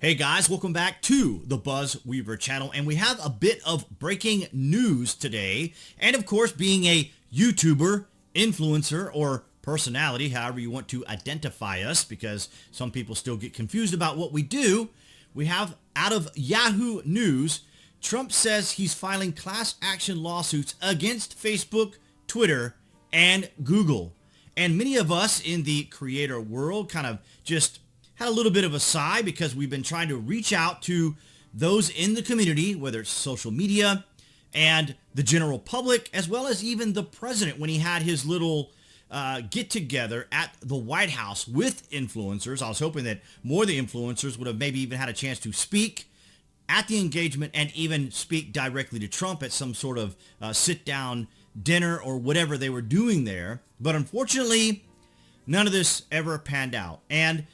Hey guys, welcome back to the BuzWeaver channel, and we have a bit of breaking news today. And of course, being a YouTuber, influencer, or personality, however you want to identify us, because some people still get confused about what we do, we have out of Yahoo News, Trump says he's filing class action lawsuits against Facebook, Twitter, and Google. And many of us in the creator world kind of just had a little bit of a sigh because we've been trying to reach out to those in the community, whether it's social media and the general public, as well as even the president when he had his little get together at the White House with influencers. I was hoping that more of the influencers would have maybe even had a chance to speak at the engagement and even speak directly to Trump at some sort of sit-down dinner or whatever they were doing there. But unfortunately, none of this ever panned out. And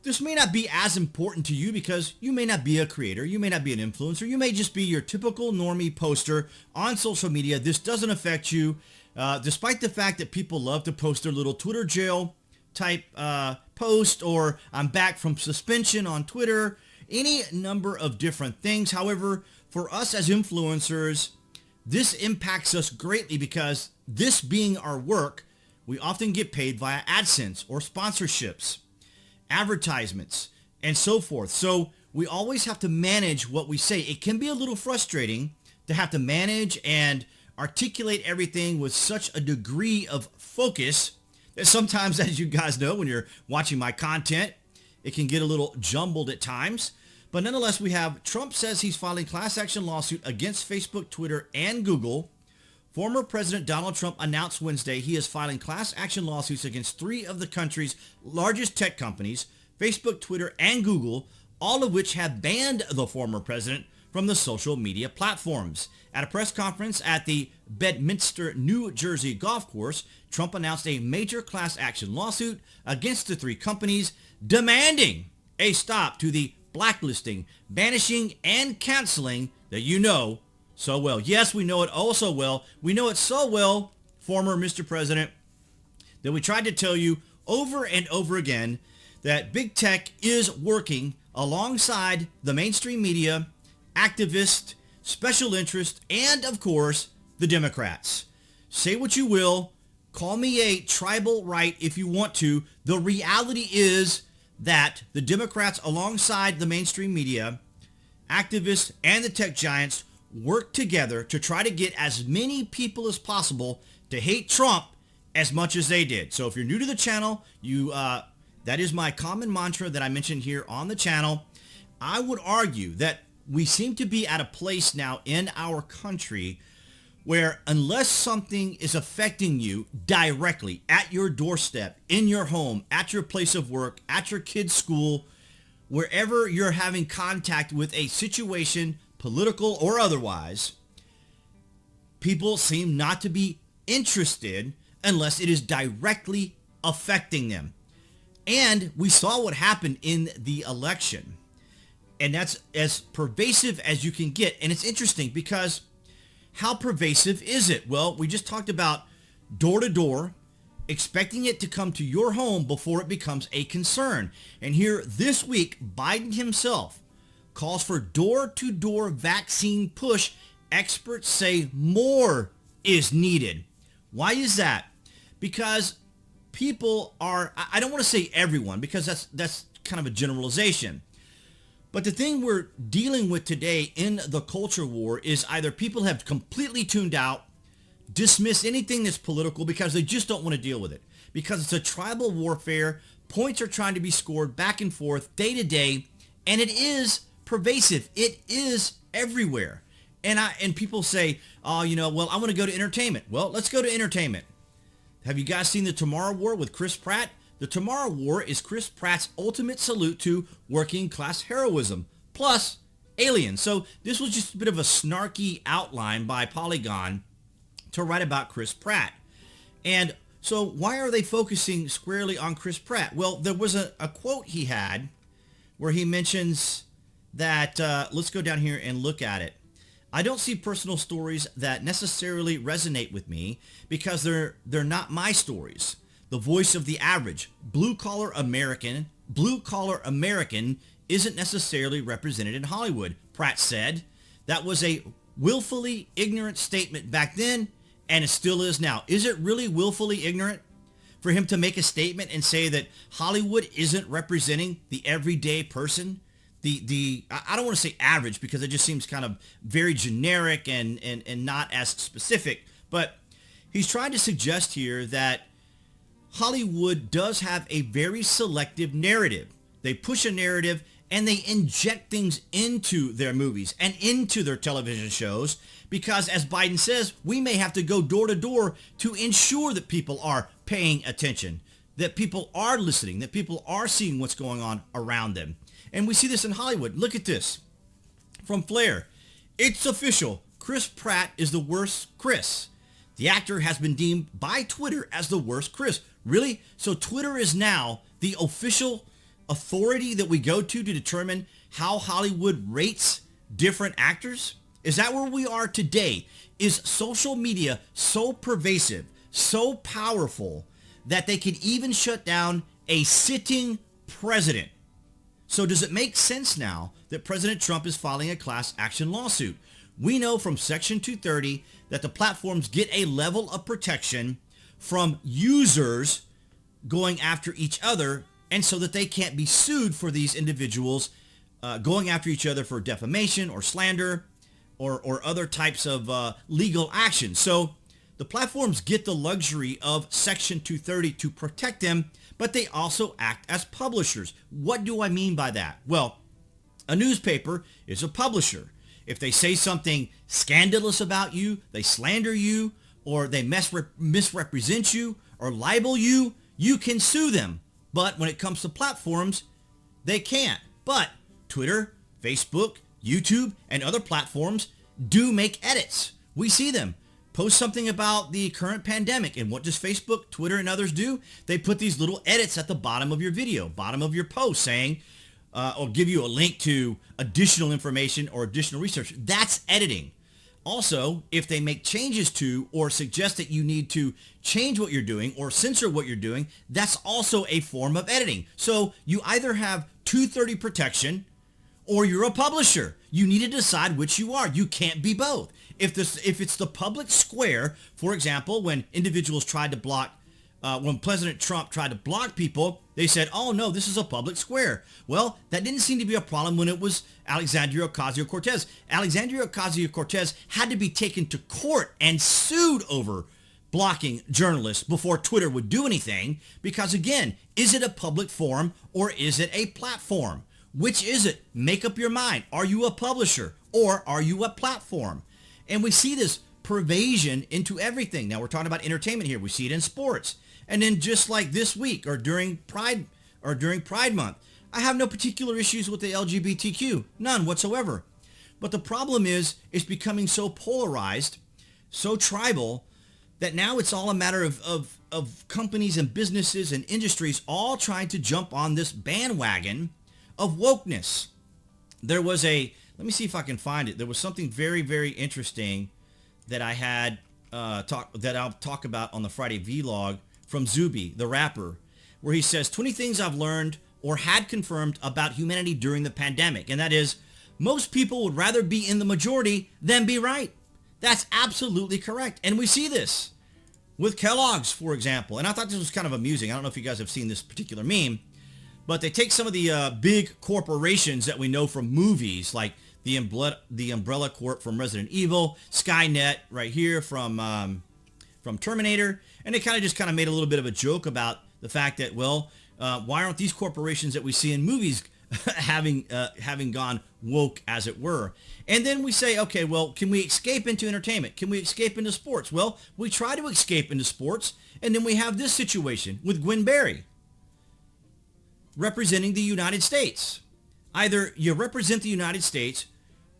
this may not be as important to you because you may not be a creator, you may not be an influencer, you may just be your typical normie poster on social media. This doesn't affect you, despite the fact that people love to post their little Twitter jail type post, or I'm back from suspension on Twitter, any number of different things. However, for us as influencers, this impacts us greatly because this being our work, we often get paid via AdSense or sponsorships, advertisements, and so forth. So we always have to manage what we say. It can be a little frustrating to have to manage and articulate everything with such a degree of focus that sometimes, as you guys know, when you're watching my content, it can get a little jumbled at times. But nonetheless, we have Trump says he's filing class action lawsuit against Facebook, Twitter, and Google. Former President Donald Trump announced Wednesday he is filing class action lawsuits against three of the country's largest tech companies, Facebook, Twitter, and Google, all of which have banned the former president from the social media platforms. At a press conference at the Bedminster, New Jersey golf course, Trump announced a major class action lawsuit against the three companies, demanding a stop to the blacklisting, banishing, and canceling that you know so well. Yes, we know it oh so well. We know it so well, former Mr. President, that we tried to tell you over and over again that big tech is working alongside the mainstream media, activists, special interests, and of course, the Democrats. Say what you will, call me a tribal right if you want to. The reality is that the Democrats alongside the mainstream media, activists, and the tech giants work together to try to get as many people as possible to hate Trump as much as they did. So if you're new to the channel, that is my common mantra that I mentioned here on the channel. I would argue that we seem to be at a place now in our country where unless something is affecting you directly at your doorstep, in your home, at your place of work, at your kid's school, wherever you're having contact with a situation, political or otherwise, people seem not to be interested unless it is directly affecting them. And we saw what happened in the election. And that's as pervasive as you can get. And it's interesting because how pervasive is it? Well, we just talked about door to door, expecting it to come to your home before it becomes a concern. And here this week, Biden himself calls for door-to-door vaccine push. Experts say more is needed. Why is that? Because people are, I don't want to say everyone, because that's kind of a generalization. But the thing we're dealing with today in the culture war is either people have completely tuned out, dismiss anything that's political because they just don't want to deal with it. Because it's a tribal warfare, points are trying to be scored back and forth, day to day, and it is pervasive. It is everywhere. And people say, oh, well, I want to go to entertainment. Well, let's go to entertainment. Have you guys seen the Tomorrow War with Chris Pratt? The Tomorrow War is Chris Pratt's ultimate salute to working class heroism, plus aliens. So this was just a bit of a snarky outline by Polygon to write about Chris Pratt. And so why are they focusing squarely on Chris Pratt? Well, there was a quote he had where he mentions that, let's go down here and look at it. I don't see personal stories that necessarily resonate with me because they're not my stories. The voice of the average blue-collar American isn't necessarily represented in Hollywood, Pratt said. That was a willfully ignorant statement back then, and it still is now. Is it really willfully ignorant for him to make a statement and say that Hollywood isn't representing the everyday person? I don't want to say average, because it just seems kind of very generic and not as specific, but he's trying to suggest here that Hollywood does have a very selective narrative. They push a narrative and they inject things into their movies and into their television shows because, as Biden says, we may have to go door to door to ensure that people are paying attention, that people are listening, that people are seeing what's going on around them. And we see this in Hollywood. Look at this. From Flair. It's official. Chris Pratt is the worst Chris. The actor has been deemed by Twitter as the worst Chris. Really? So Twitter is now the official authority that we go to determine how Hollywood rates different actors? Is that where we are today? Is social media so pervasive, so powerful, that they can even shut down a sitting president? So does it make sense now that President Trump is filing a class action lawsuit? We know from Section 230 that the platforms get a level of protection from users going after each other, and so that they can't be sued for these individuals going after each other for defamation or slander or other types of legal action. So the platforms get the luxury of Section 230 to protect them, but they also act as publishers. What do I mean by that? Well, a newspaper is a publisher. If they say something scandalous about you, they slander you, or they misrepresent you or libel you, you can sue them. But when it comes to platforms, they can't. But Twitter, Facebook, YouTube, and other platforms do make edits. We see them. Post something about the current pandemic, and what does Facebook, Twitter, and others do? They put these little edits at the bottom of your video, bottom of your post, saying, or give you a link to additional information or additional research. That's editing. Also, if they make changes to or suggest that you need to change what you're doing or censor what you're doing, that's also a form of editing. So you either have 230 protection or you're a publisher. You need to decide which you are. You can't be both. If it's the public square, for example, when individuals tried to block, when President Trump tried to block people, they said, oh no, this is a public square. Well, that didn't seem to be a problem when it was Alexandria Ocasio-Cortez. Alexandria Ocasio-Cortez had to be taken to court and sued over blocking journalists before Twitter would do anything, because again, is it a public forum or is it a platform? Which is it? Make up your mind. Are you a publisher or are you a platform? And we see this pervasion into everything. Now we're talking about entertainment here. We see it in sports. And then just like this week or during Pride Month, I have no particular issues with the LGBTQ, none whatsoever. But the problem is it's becoming so polarized, so tribal, that now it's all a matter of companies and businesses and industries all trying to jump on this bandwagon of wokeness. There was let me see if I can find it. There was something very, very interesting that I had that I'll talk about on the Friday vlog from Zuby, the rapper, where he says 20 things I've learned or had confirmed about humanity during the pandemic. And that is, most people would rather be in the majority than be right. That's absolutely correct. And we see this with Kellogg's, for example. And I thought this was kind of amusing. I don't know if you guys have seen this particular meme, but they take some of the big corporations that we know from movies, like the Umbrella Corp from Resident Evil, Skynet right here from Terminator, and they kind of made a little bit of a joke about the fact that, well, why aren't these corporations that we see in movies having gone woke, as it were? And then we say, okay, well, can we escape into entertainment? Can we escape into sports? Well, we try to escape into sports, and then we have this situation with Gwen Berry representing the United States. Either you represent the United States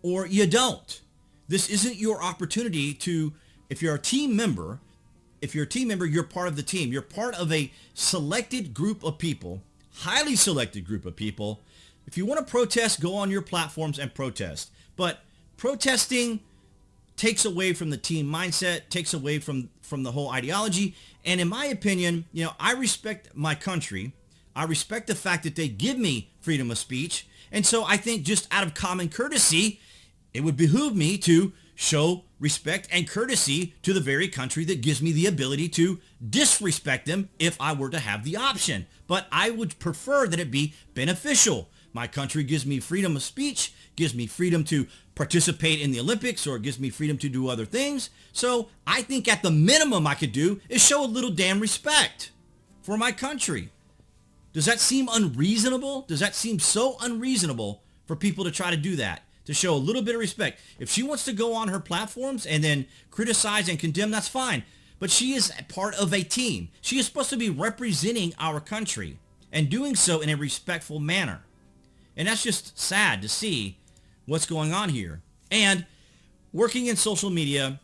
or you don't. This isn't your opportunity to, if you're a team member, you're part of the team. You're part of a selected group of people, highly selected group of people. If you want to protest, go on your platforms and protest. But protesting takes away from the team mindset, takes away from the whole ideology. And in my opinion, I respect my country. I respect the fact that they give me freedom of speech. And so I think just out of common courtesy, it would behoove me to show respect and courtesy to the very country that gives me the ability to disrespect them if I were to have the option. But I would prefer that it be beneficial. My country gives me freedom of speech, gives me freedom to participate in the Olympics, or gives me freedom to do other things. So I think at the minimum I could do is show a little damn respect for my country. Does that seem unreasonable? Does that seem so unreasonable for people to try to do that? To show a little bit of respect. If she wants to go on her platforms and then criticize and condemn, that's fine. But she is part of a team. She is supposed to be representing our country and doing so in a respectful manner. And that's just sad to see what's going on here. And working in social media,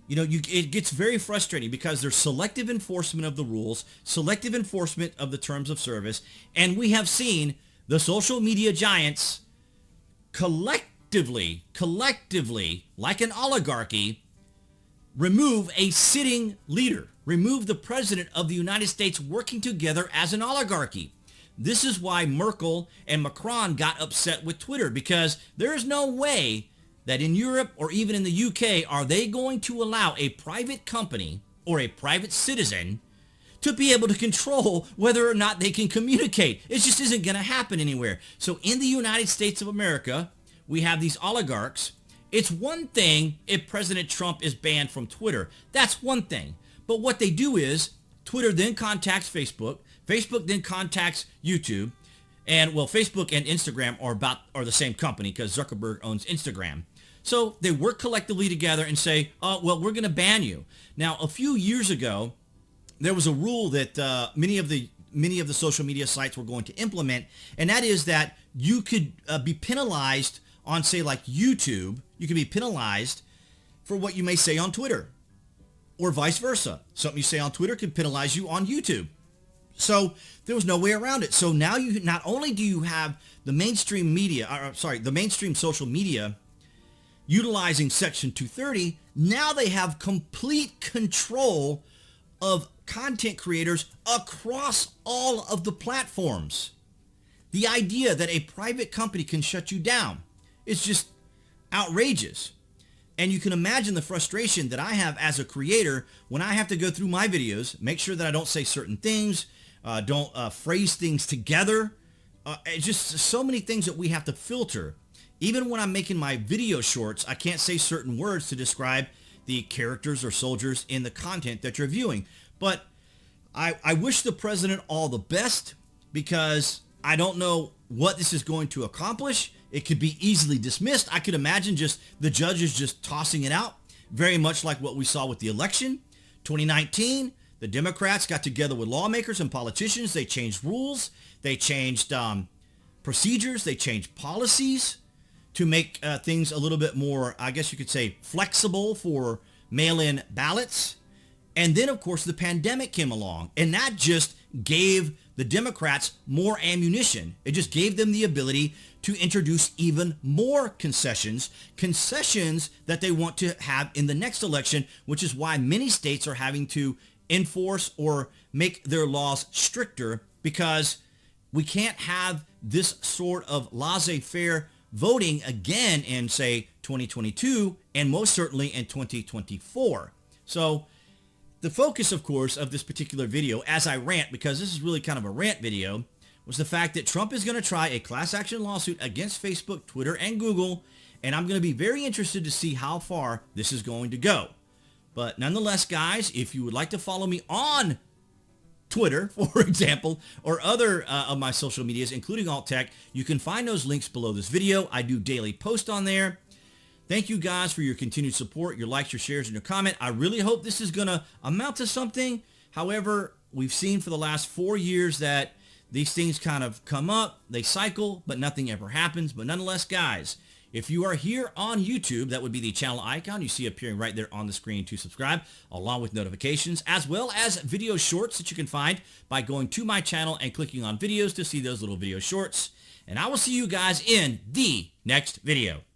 it gets very frustrating because there's selective enforcement of the rules, selective enforcement of the terms of service, and we have seen the social media giants collectively, like an oligarchy, remove a sitting leader, remove the president of the United States working together as an oligarchy. This is why Merkel and Macron got upset with Twitter, because there is no way that in Europe or even in the UK are they going to allow a private company or a private citizen to be able to control whether or not they can communicate. It just isn't going to happen anywhere. So in the United States of America, we have these oligarchs. It's one thing if President Trump is banned from Twitter. That's one thing. But what they do is Twitter then contacts Facebook. Facebook then contacts YouTube. And well, Facebook and Instagram are the same company because Zuckerberg owns Instagram. So they work collectively together and say, oh, well, we're going to ban you. Now, a few years ago, there was a rule that many of the social media sites were going to implement, and that is that you could be penalized on, say, like YouTube. You could be penalized for what you may say on Twitter, or vice versa. Something you say on Twitter could penalize you on YouTube. So there was no way around it. So now you not only do you have the mainstream media, the mainstream social media utilizing Section 230, now they have complete control of content creators across all of the platforms. The idea that a private company can shut you down is just outrageous. And you can imagine the frustration that I have as a creator when I have to go through my videos, make sure that I don't say certain things, don't phrase things together. It's just so many things that we have to filter. Even when I'm making my video shorts, I can't say certain words to describe the characters or soldiers in the content that you're viewing. But I wish the president all the best, because I don't know what this is going to accomplish. It could be easily dismissed. I could imagine just the judges just tossing it out, very much like what we saw with the election. 2019, the Democrats got together with lawmakers and politicians. They changed rules. They changed procedures. They changed policies to make things a little bit more, I guess you could say, flexible for mail-in ballots. And then, of course, the pandemic came along, and that just gave the Democrats more ammunition. It just gave them the ability to introduce even more concessions that they want to have in the next election, which is why many states are having to enforce or make their laws stricter, because we can't have this sort of laissez-faire voting again in, say, 2022, and most certainly in 2024. So the focus, of course, of this particular video, as I rant, because this is really kind of a rant video, was the fact that Trump is going to try a class action lawsuit against Facebook, Twitter, and Google, and I'm going to be very interested to see how far this is going to go. But nonetheless, guys, if you would like to follow me on Twitter, for example, or other of my social medias, including Alt Tech, you can find those links below this video. I do daily posts on there. Thank you guys for your continued support, your likes, your shares, and your comment. I really hope this is going to amount to something. However, we've seen for the last 4 years that these things kind of come up, they cycle, but nothing ever happens. But nonetheless, guys, if you are here on YouTube, that would be the channel icon you see appearing right there on the screen to subscribe, along with notifications, as well as video shorts that you can find by going to my channel and clicking on videos to see those little video shorts. And I will see you guys in the next video.